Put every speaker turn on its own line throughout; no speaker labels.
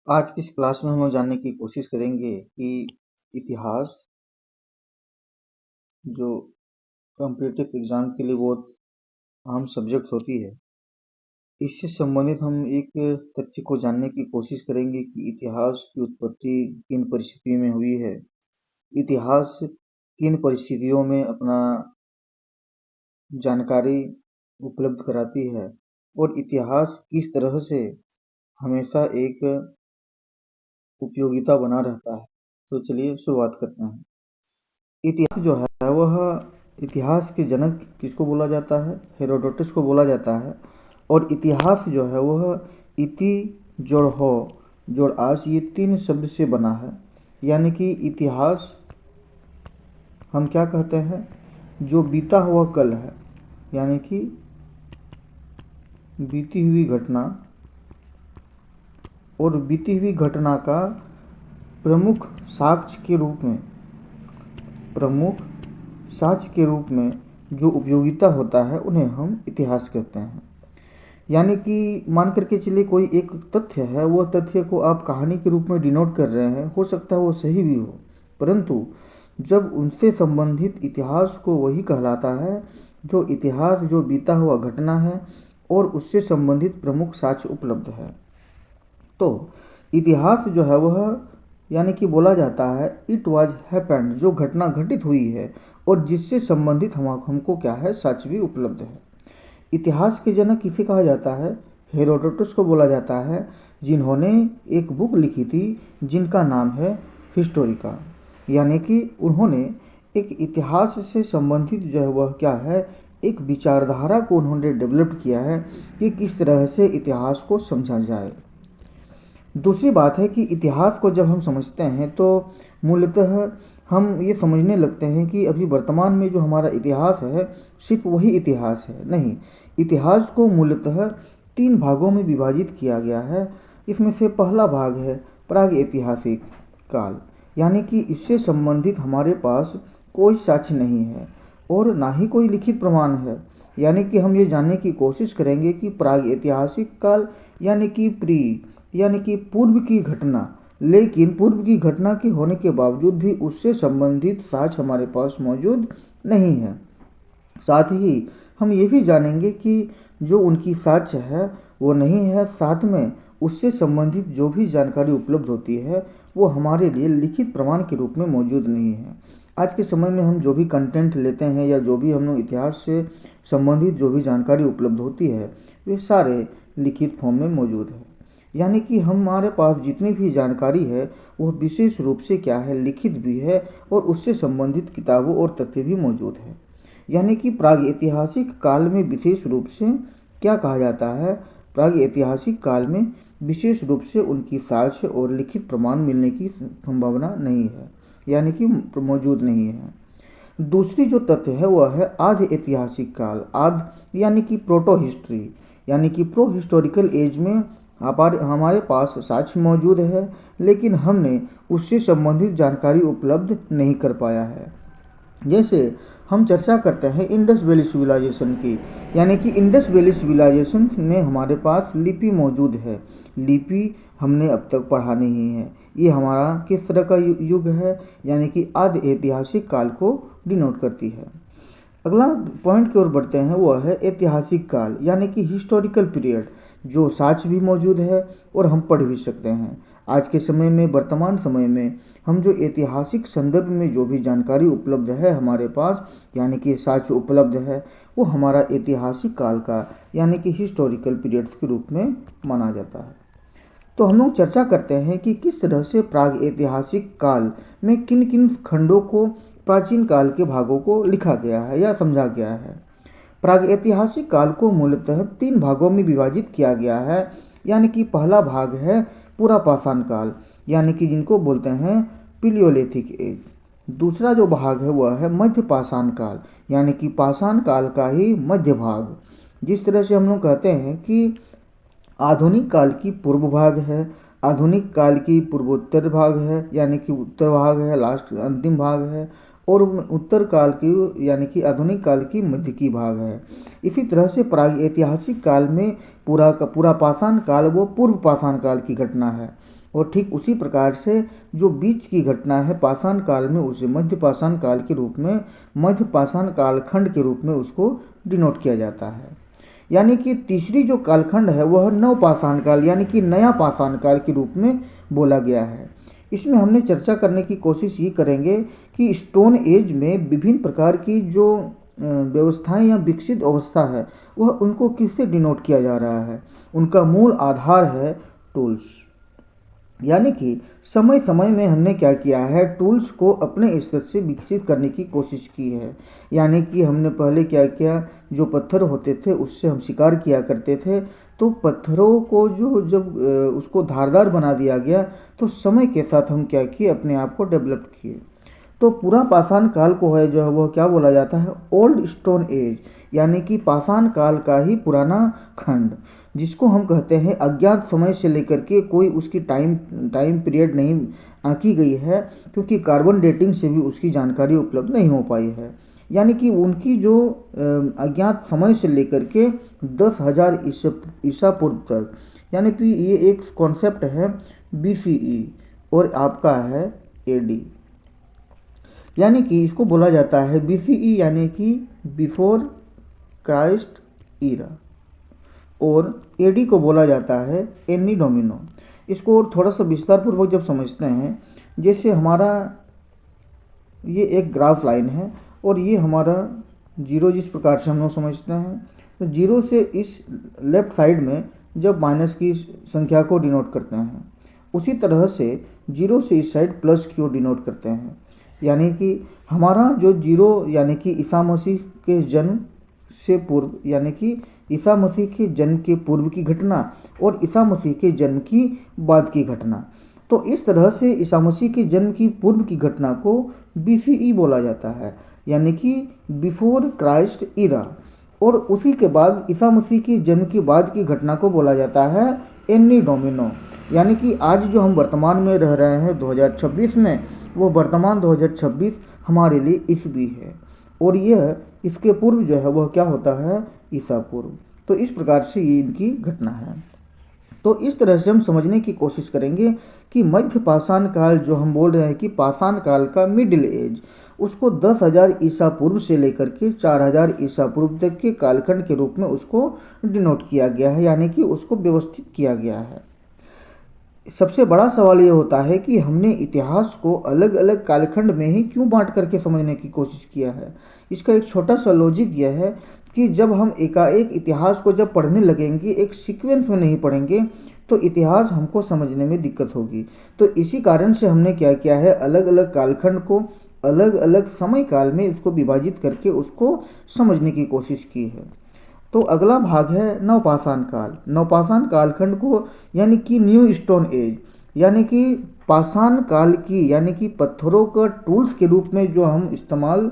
आज की इस क्लास में हम लोग जानने की कोशिश करेंगे कि इतिहास जो कॉम्पिटिटिव एग्जाम के लिए बहुत अहम सब्जेक्ट होती है, इससे संबंधित हम एक तथ्य को जानने की कोशिश करेंगे कि इतिहास की उत्पत्ति किन परिस्थितियों में हुई है, इतिहास किन परिस्थितियों में अपना जानकारी उपलब्ध कराती है और इतिहास किस तरह से हमेशा एक उपयोगिता बना रहता है। तो चलिए शुरुआत करते हैं। इतिहास जो है वह इतिहास के जनक किसको बोला जाता है? हेरोडोटस को बोला जाता है। और इतिहास जो है वह इति जोड़ हो जोड़ आस, ये तीन शब्द से बना है। यानी कि इतिहास हम क्या कहते हैं? जो बीता हुआ कल है, यानी कि बीती हुई घटना, और बीती हुई घटना का प्रमुख साक्ष्य के रूप में जो उपयोगिता होता है उन्हें हम इतिहास कहते हैं। यानी कि मान करके चलिए कोई एक तथ्य है, वह तथ्य को आप कहानी के रूप में डिनोट कर रहे हैं, हो सकता है वो सही भी हो, परंतु जब उनसे संबंधित इतिहास को वही कहलाता है जो इतिहास जो बीता हुआ घटना है और उससे संबंधित प्रमुख साक्ष्य उपलब्ध है। तो इतिहास जो है वह यानी कि बोला जाता है इट वाज हैपेंड, जो घटना घटित हुई है और जिससे संबंधित हमको क्या है, साक्ष्य भी उपलब्ध है। इतिहास के जनक किसे कहा जाता है? हेरोडोटस को बोला जाता है, जिन्होंने एक बुक लिखी थी जिनका नाम है हिस्टोरिका। यानी कि उन्होंने एक इतिहास से संबंधित जो है वह क्या है, एक विचारधारा को उन्होंने डेवलप किया है कि किस तरह से इतिहास को समझा जाए। दूसरी बात है कि इतिहास को जब हम समझते हैं तो मूलतः हम ये समझने लगते हैं कि अभी वर्तमान में जो हमारा इतिहास है सिर्फ वही इतिहास है। नहीं, इतिहास को मूलतः तीन भागों में विभाजित किया गया है। इसमें से पहला भाग है प्राग ऐतिहासिक काल, यानी कि इससे संबंधित हमारे पास कोई साक्ष्य नहीं है और ना ही कोई लिखित प्रमाण है। यानी कि हम ये जानने की कोशिश करेंगे कि प्राग ऐतिहासिक काल यानी कि पूर्व की घटना, लेकिन पूर्व की घटना के होने के बावजूद भी उससे संबंधित साक्ष्य हमारे पास मौजूद नहीं है। साथ ही हम ये भी जानेंगे कि जो उनकी साक्ष्य है वो नहीं है, साथ में उससे संबंधित जो भी जानकारी उपलब्ध होती है वो हमारे लिए लिखित प्रमाण के रूप में मौजूद नहीं है। आज के समय में हम जो भी कंटेंट लेते हैं या जो भी हम लोग इतिहास से संबंधित जो भी जानकारी उपलब्ध होती है वे सारे लिखित फॉर्म में मौजूद है। यानी कि हमारे पास जितनी भी जानकारी है वह विशेष रूप से क्या है, लिखित भी है और उससे संबंधित किताबों और तथ्य भी मौजूद है। यानी कि प्राग ऐतिहासिक काल में विशेष रूप से क्या कहा जाता है, प्राग ऐतिहासिक काल में विशेष रूप से उनकी साक्ष्य और लिखित प्रमाण मिलने की संभावना नहीं है, यानी कि मौजूद नहीं है। दूसरी जो तथ्य है वह है आधि ऐतिहासिक काल। यानी कि प्रोटो हिस्ट्री, यानी कि प्रो हिस्टोरिकल एज में हमारे पास साक्ष्य मौजूद है, लेकिन हमने उससे संबंधित जानकारी उपलब्ध नहीं कर पाया है। जैसे हम चर्चा करते हैं इंडस वैली सिविलाइजेशन की, यानी कि इंडस वैली सिविलाइजेशन में हमारे पास लिपि मौजूद है। लिपि हमने अब तक पढ़ा नहीं है। ये हमारा किस तरह का युग है, यानी कि आदि ऐतिहासिक काल को डिनोट करती है। अगला पॉइंट की ओर बढ़ते हैं, वह है ऐतिहासिक काल, यानी कि हिस्टोरिकल पीरियड, जो साक्ष्य भी मौजूद है और हम पढ़ भी सकते हैं। आज के समय में, वर्तमान समय में हम जो ऐतिहासिक संदर्भ में जो भी जानकारी उपलब्ध है हमारे पास, यानी कि साक्ष्य उपलब्ध है, वो हमारा ऐतिहासिक काल का यानी कि हिस्टोरिकल पीरियड्स के रूप में माना जाता है। तो हम लोग चर्चा करते हैं कि किस तरह से प्राग ऐतिहासिक काल में किन किन खंडों को, प्राचीन काल के भागों को लिखा गया है या समझा गया है। प्रागैतिहासिक काल को मूलतः तीन भागों में विभाजित किया गया है। यानी कि पहला भाग है पूरा पाषाण काल, यानी कि जिनको बोलते हैं पिलियोलिथिक एज। दूसरा जो भाग है वह है मध्य पाषाण काल, यानी कि पाषाण काल का ही मध्य भाग। जिस तरह से हम लोग कहते हैं कि आधुनिक काल की पूर्व भाग है, आधुनिक काल की पूर्वोत्तर भाग है, यानी कि उत्तर भाग है, लास्ट अंतिम भाग है, और उत्तर काल की यानी कि आधुनिक काल की मध्य की भाग है। इसी तरह से प्राग ऐतिहासिक काल में पूरा का पूरा पाषाण काल वो पूर्व पाषाण काल की घटना है, और ठीक उसी प्रकार से जो बीच की घटना है पाषाण काल में, उसे मध्य पाषाण काल के रूप में, मध्य पाषाण कालखंड के रूप में उसको डिनोट किया जाता है। यानी कि तीसरी जो कालखंड है वह नव पाषाण काल यानी कि नया पाषाण काल के रूप में बोला गया है। इसमें हमने चर्चा करने की कोशिश ये करेंगे कि स्टोन एज में विभिन्न प्रकार की जो व्यवस्थाएं या विकसित अवस्था है वह उनको किससे डिनोट किया जा रहा है। उनका मूल आधार है टूल्स। यानी कि समय समय में हमने क्या किया है, टूल्स को अपने स्तर से विकसित करने की कोशिश की है। यानी कि हमने पहले क्या किया, जो पत्थर होते थे उससे हम शिकार किया करते थे, तो पत्थरों को जब उसको धारदार बना दिया गया तो समय के साथ हम क्या किए, अपने आप को डेवलप किए। तो पूरा पाषाण काल को है जो है वह क्या बोला जाता है, ओल्ड स्टोन एज, यानी कि पाषाण काल का ही पुराना खंड, जिसको हम कहते हैं अज्ञात समय से लेकर के कोई उसकी टाइम पीरियड नहीं आंकी गई है, क्योंकि कार्बन डेटिंग से भी उसकी जानकारी उपलब्ध नहीं हो पाई है। यानी कि उनकी जो अज्ञात समय से लेकर के 10,000 ईसा पूर्व तक, यानी कि ये एक कॉन्सेप्ट है BCE और आपका है AD। यानी कि इसको बोला जाता है BCE यानी कि बिफोर क्राइस्ट ईरा, और AD को बोला जाता है एनी डोमिनो। इसको और थोड़ा सा विस्तार पूर्वक जब समझते हैं, जैसे हमारा ये एक ग्राफ लाइन है और ये हमारा जीरो, जिस प्रकार से हम लोग समझते हैं, तो जीरो से इस लेफ्ट साइड में जब माइनस की संख्या को डिनोट करते हैं, उसी तरह से जीरो से इस साइड प्लस की ओर डिनोट करते हैं। यानी कि हमारा जो जीरो यानी कि ईसा मसीह के जन्म से पूर्व, यानी कि ईसा मसीह के जन्म के पूर्व की घटना और ईसा मसीह के जन्म की बाद की घटना, तो इस तरह से ईसा मसीह के जन्म की पूर्व की घटना को BCE बोला जाता है, यानी कि बिफोर क्राइस्ट ईरा। और उसी के बाद ईसा मसीह के जन्म के बाद की घटना को बोला जाता है एनी डोमिनो। यानी कि आज जो हम वर्तमान में रह रहे हैं 2026 में, वो वर्तमान 2026 हमारे लिए ईस्वी है, और यह इसके पूर्व जो है वह क्या होता है, ईसा पूर्व। तो इस प्रकार से ये इनकी घटना है। तो इस तरह से हम समझने की कोशिश करेंगे कि मध्य पाषाण काल जो हम बोल रहे हैं कि पाषाण काल का मिडिल एज, उसको 10,000 ईसा पूर्व से लेकर के 4,000 ईसा पूर्व तक के कालखंड के रूप में उसको डिनोट किया गया है, यानी कि उसको व्यवस्थित किया गया है। सबसे बड़ा सवाल ये होता है कि हमने इतिहास को अलग अलग कालखंड में ही क्यों बांट करके समझने की कोशिश किया है। इसका एक छोटा सा लॉजिक यह है कि जब हम एकाएक इतिहास को जब पढ़ने लगेंगे, एक सीक्वेंस में नहीं पढ़ेंगे, तो इतिहास हमको समझने में दिक्कत होगी। तो इसी कारण से हमने क्या किया है, अलग अलग कालखंड को अलग अलग समय काल में उसको विभाजित करके उसको समझने की कोशिश की है। तो अगला भाग है नवपाषाण काल। नवपाषाण कालखंड को यानी कि न्यू स्टोन एज, यानी कि पाषाण काल की, यानी कि पत्थरों का टूल्स के रूप में जो हम इस्तेमाल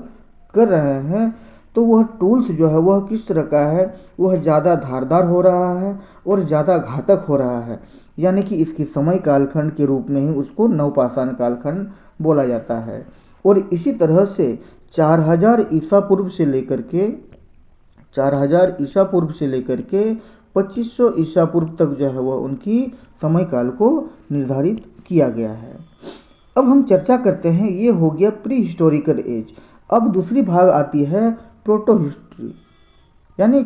कर रहे हैं, तो वह टूल्स जो है वह किस तरह का है, वह ज़्यादा धारदार हो रहा है और ज़्यादा घातक हो रहा है। यानी कि इसकी समय कालखंड के रूप में ही उसको नवपाषाण कालखंड बोला जाता है। और इसी तरह से 4,000 ईसा पूर्व से लेकर के 4,000 ईसा पूर्व से लेकर के 2500 ईसा पूर्व तक जो है वह उनकी समय काल को निर्धारित किया गया है। अब हम चर्चा करते हैं, ये हो गया प्री हिस्टोरिकल एज। अब दूसरी भाग आती है प्रोटो हिस्ट्री, यानी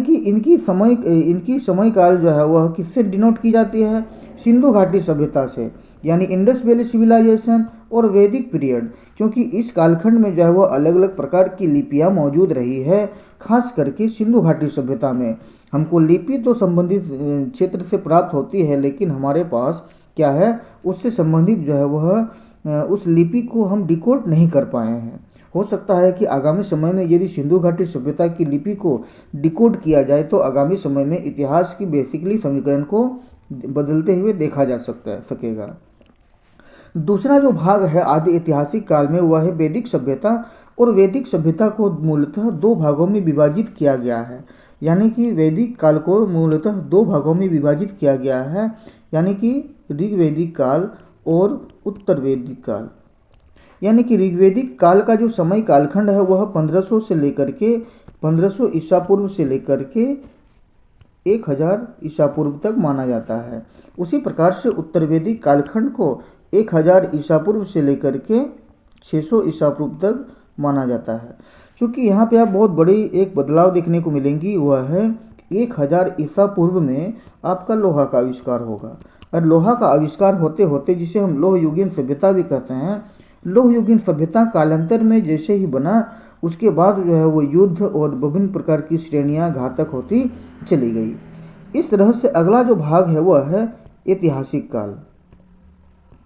कि इनकी समय काल जो है वह किससे डिनोट की जाती है, सिंधु घाटी सभ्यता से, यानी इंडस वैली सिविलाइजेशन और वैदिक पीरियड। क्योंकि इस कालखंड में जो है वह अलग अलग प्रकार की लिपियाँ मौजूद रही है, खास करके सिंधु घाटी सभ्यता में। हमको लिपि तो संबंधित क्षेत्र से प्राप्त होती है, लेकिन हमारे पास क्या है, उससे संबंधित जो है वह उस लिपि को हम डिकोड नहीं कर पाए हैं। हो सकता है कि आगामी समय में यदि सिंधु घाटी सभ्यता की लिपि को डिकोड किया जाए तो आगामी समय में इतिहास की बेसिकली समीकरण को बदलते हुए देखा जा सकेगा। दूसरा जो भाग है आदि ऐतिहासिक काल में, वह है वैदिक सभ्यता। और वैदिक सभ्यता को मूलतः दो भागों में विभाजित किया गया है, यानी कि वैदिक काल को मूलतः दो भागों में विभाजित किया गया है, यानी कि ऋग्वैदिक काल और उत्तर वैदिक काल। यानी कि ऋग्वैदिक काल का जो समय कालखंड है वह 1500 से लेकर के 1500 ईसा पूर्व से लेकर के 1000 ईसा पूर्व तक माना जाता है। उसी प्रकार से उत्तर वैदिक कालखंड को 1000 ईसा पूर्व से लेकर के 600 ईसा पूर्व तक माना जाता है। क्योंकि यहाँ पे आप बहुत बड़ी एक बदलाव देखने को मिलेंगी, वह है 1000 ईसा पूर्व में आपका लोहा का आविष्कार होगा। और लोहा का आविष्कार होते होते, जिसे हम लोह युगीन सभ्यता भी कहते हैं, लोह युगीन सभ्यता कालांतर में जैसे ही बना, उसके बाद जो है वो युद्ध और विभिन्न प्रकार की श्रेणियाँ घातक होती चली गई। इस तरह से अगला जो भाग है वह है ऐतिहासिक काल।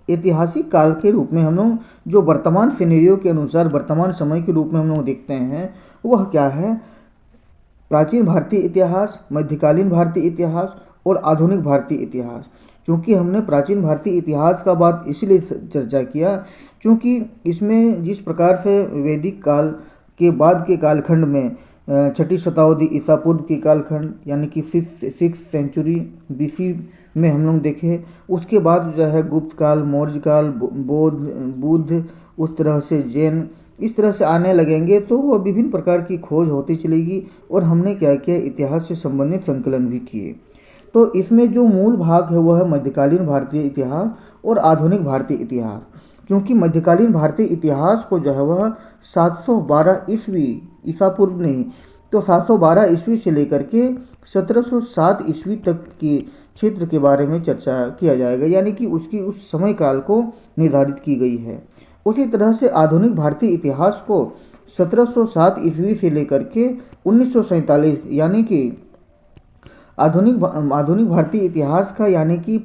ऐतिहासिक काल के रूप में हम लोग जो वर्तमान सिनेरियो के अनुसार वर्तमान समय के रूप में हम लोग देखते हैं, वह क्या है? प्राचीन भारतीय इतिहास, मध्यकालीन भारतीय इतिहास और आधुनिक भारतीय इतिहास। क्योंकि हमने प्राचीन भारतीय इतिहास का बात इसलिए चर्चा किया क्योंकि इसमें जिस प्रकार से वैदिक काल के बाद के कालखंड में 6ठी शताब्दी ईसा पूर्व के कालखंड यानी कि 6th सेंचुरी BC में हम लोग देखे, उसके बाद जो है गुप्त काल, मौर्य काल, बुद्ध, उस तरह से जैन, इस तरह से आने लगेंगे तो वह विभिन्न प्रकार की खोज होती चलेगी। और हमने क्या किया, इतिहास से संबंधित संकलन भी किए। तो इसमें जो मूल भाग है वह है मध्यकालीन भारतीय इतिहास और आधुनिक भारतीय इतिहास। क्योंकि मध्यकालीन भारतीय इतिहास को जो है वह 712 ईस्वी, ईसा पूर्व नहीं तो 712 ईस्वी से लेकर के 1707 ईस्वी तक के क्षेत्र के बारे में चर्चा किया जाएगा, यानी कि उसकी उस समय काल को निर्धारित की गई है। उसी तरह से आधुनिक भारतीय इतिहास को 1707 ईस्वी से लेकर के 1947 यानी कि आधुनिक भारतीय इतिहास का, यानी कि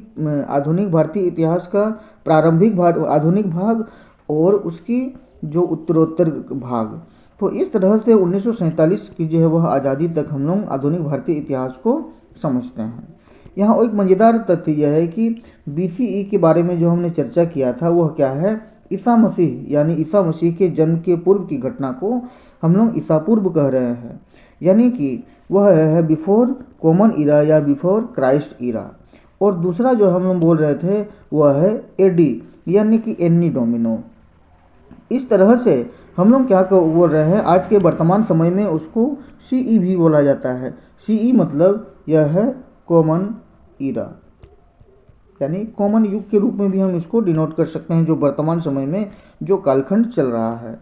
आधुनिक भारतीय इतिहास का प्रारंभिक भाग, आधुनिक भाग और उसकी जो उत्तरोत्तर भाग। तो इस तरह से 1947 की जो है वह आज़ादी तक हम लोग आधुनिक भारतीय इतिहास को समझते हैं। यहाँ एक मज़ेदार तथ्य यह है कि BCE के बारे में जो हमने चर्चा किया था वह क्या है, ईसा मसीह यानी ईसा मसीह के जन्म के पूर्व की घटना को हम लोग ईसा पूर्व कह रहे हैं, यानी कि वह है बिफोर कॉमन इरा या बिफोर क्राइस्ट इरा। और दूसरा जो हम लोग बोल रहे थे वह है AD यानी कि एनी डोमिनो। इस तरह से हम लोग क्या बोल रहे हैं, आज के वर्तमान समय में उसको CE भी बोला जाता है। CE मतलब यह है कॉमन इरा, यानी कॉमन युग के रूप में भी हम इसको डिनोट कर सकते हैं, जो वर्तमान समय में जो कालखंड चल रहा है।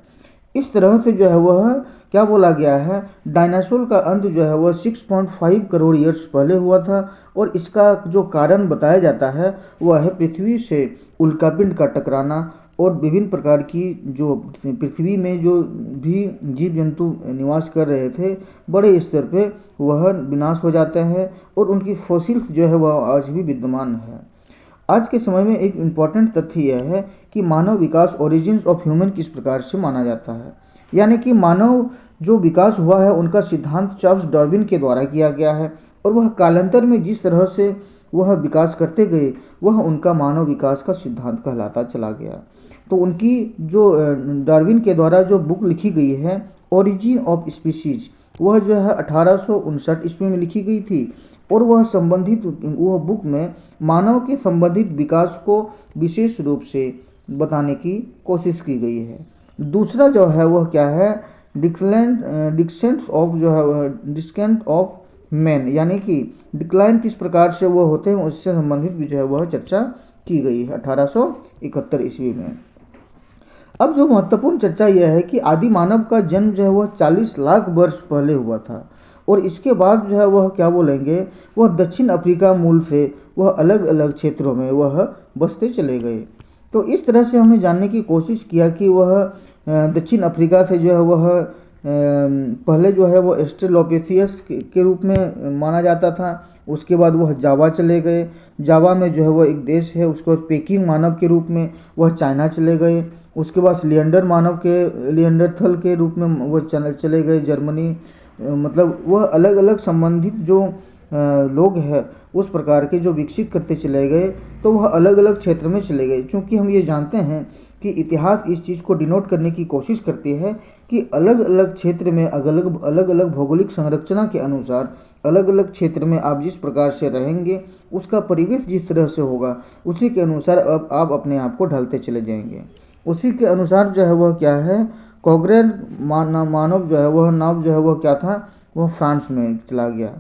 इस तरह से जो है वह क्या बोला गया है, डायनासोर का अंत जो है वह 6.5 करोड़ ईयर्स पहले हुआ था। और इसका जो कारण बताया जाता है वह है पृथ्वी से उल्कापिंड का टकराना और विभिन्न प्रकार की जो पृथ्वी में जो भी जीव जंतु निवास कर रहे थे बड़े स्तर पे वह विनाश हो जाते हैं और उनकी फॉसिल्स जो है वह आज भी विद्यमान है। आज के समय में एक इम्पॉर्टेंट तथ्य यह है कि मानव विकास ओरिजिन्स ऑफ ह्यूमन किस प्रकार से माना जाता है, यानी कि मानव जो विकास हुआ है उनका सिद्धांत चार्ल्स डार्विन के द्वारा किया गया है। और वह कालांतर में जिस तरह से वह विकास करते गए वह उनका मानव विकास का सिद्धांत कहलाता चला गया। तो उनकी जो डार्विन के द्वारा जो बुक लिखी गई है ओरिजिन ऑफ स्पीशीज, वह जो है 1859 ईस्वी में लिखी गई थी। और वह बुक में मानव के संबंधित विकास को विशेष रूप से बताने की कोशिश की गई है। दूसरा जो है वह क्या है, डिस्केंट ऑफ मैन, यानी कि डिक्लाइन किस प्रकार से वो होते हैं उससे संबंधित भी जो है वह चर्चा की गई है 1871 ईस्वी में। अब जो महत्वपूर्ण चर्चा यह है कि आदि मानव का जन्म जो है वह 40 लाख वर्ष पहले हुआ था। और इसके बाद जो है वह क्या बोलेंगे, वह दक्षिण अफ्रीका मूल से वह अलग अलग क्षेत्रों में वह बसते चले गए। तो इस तरह से हमने जानने की कोशिश किया कि वह दक्षिण अफ्रीका से जो है वह पहले जो है वो एस्ट्रेलोपिथियस के रूप में माना जाता था। उसके बाद वह जावा चले गए, जावा में जो है वह एक देश है। उसके बाद पेकिंग मानव के रूप में वह चाइना चले गए। उसके बाद लिएंडरथल के रूप में वह चले गए जर्मनी। मतलब वह अलग अलग संबंधित जो लोग हैं उस प्रकार के जो विकसित करते चले गए, तो वह अलग अलग क्षेत्र में चले गए। क्योंकि हम ये जानते हैं कि इतिहास इस चीज़ को डिनोट करने की कोशिश करती है कि अलग अलग क्षेत्र में अलग अलग भौगोलिक संरचना के अनुसार अलग अलग क्षेत्र में आप जिस प्रकार से रहेंगे, उसका परिवेश जिस तरह से होगा, उसी के अनुसार अब आप अपने आप को ढलते चले जाएंगे। उसी के अनुसार जो है वह क्या है, कॉग्रेल मानव जो है वह नाव जो है वह क्या था, वह फ्रांस में चला गया।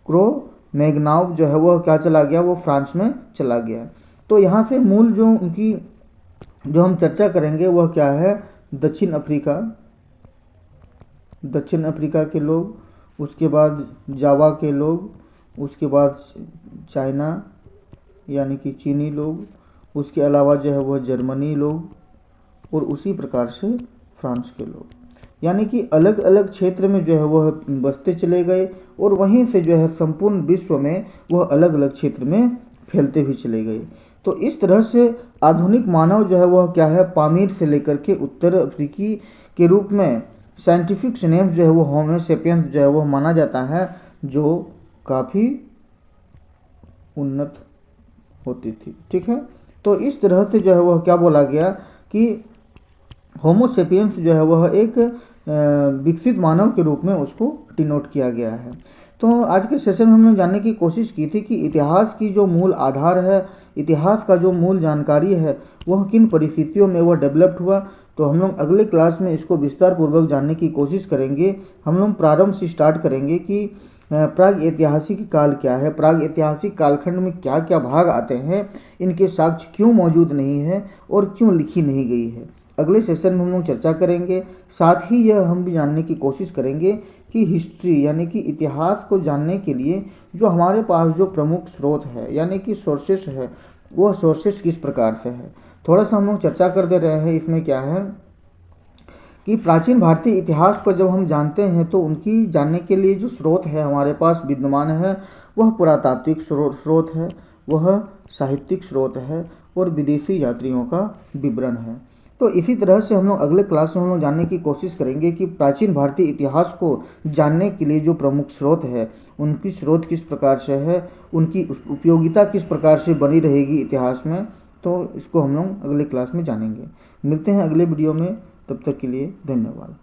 क्रो-मैग्नाव जो है वह क्या चला गया, वो फ्रांस में चला गया। तो यहाँ से मूल जो उनकी जो हम चर्चा करेंगे वह क्या है, दक्षिण अफ्रीका के लोग, उसके बाद जावा के लोग, उसके बाद चाइना यानी कि चीनी लोग, उसके अलावा जो है वह जर्मनी लोग, और उसी प्रकार से फ्रांस के लोग, यानी कि अलग अलग क्षेत्र में जो है वह बसते चले गए और वहीं से जो है संपूर्ण विश्व में वह अलग अलग क्षेत्र में फैलते भी चले गए। तो इस तरह से आधुनिक मानव जो है वह क्या है, पामीर से लेकर के उत्तर अफ्रीकी के रूप में साइंटिफिक नेम्स जो है वो होमो सेपियंस जो है वह माना जाता है, जो काफ़ी उन्नत होती थी। ठीक है, तो इस तरह से जो है वह क्या बोला गया कि होमो सेपियंस जो है वह एक विकसित मानव के रूप में उसको डिनोट किया गया है। तो आज के सेशन में हमने जानने की कोशिश की थी कि इतिहास की जो मूल आधार है, इतिहास का जो मूल जानकारी है, वह किन परिस्थितियों में वह डेवलप्ड हुआ। तो हम लोग अगले क्लास में इसको विस्तार पूर्वक जानने की कोशिश करेंगे। हम लोग प्रारंभ से स्टार्ट करेंगे कि प्राग ऐतिहासिक काल क्या है, प्राग ऐतिहासिक कालखंड में क्या क्या भाग आते हैं, इनके साक्ष्य क्यों मौजूद नहीं है और क्यों लिखी नहीं गई है। अगले सेशन में हम लोग चर्चा करेंगे। साथ ही यह हम भी जानने की कोशिश करेंगे कि हिस्ट्री यानी कि इतिहास को जानने के लिए जो हमारे पास जो प्रमुख स्रोत है यानी कि सोर्सेस है, वह सोर्सेस किस प्रकार से है। थोड़ा सा हम लोग चर्चा कर दे रहे हैं। इसमें क्या है कि प्राचीन भारतीय इतिहास को जब हम जानते हैं तो उनकी जानने के लिए जो स्रोत है हमारे पास विद्यमान है, वह पुरातात्विक स्रोत है, वह साहित्यिक स्रोत है और विदेशी यात्रियों का विवरण है। तो इसी तरह से हम लोग अगले क्लास में हम लोग जानने की कोशिश करेंगे कि प्राचीन भारतीय इतिहास को जानने के लिए जो प्रमुख स्रोत है, उनकी स्रोत किस प्रकार से है, उनकी उपयोगिता किस प्रकार से बनी रहेगी इतिहास में। तो इसको हम लोग अगले क्लास में जानेंगे। मिलते हैं अगले वीडियो में, तब तक के लिए धन्यवाद।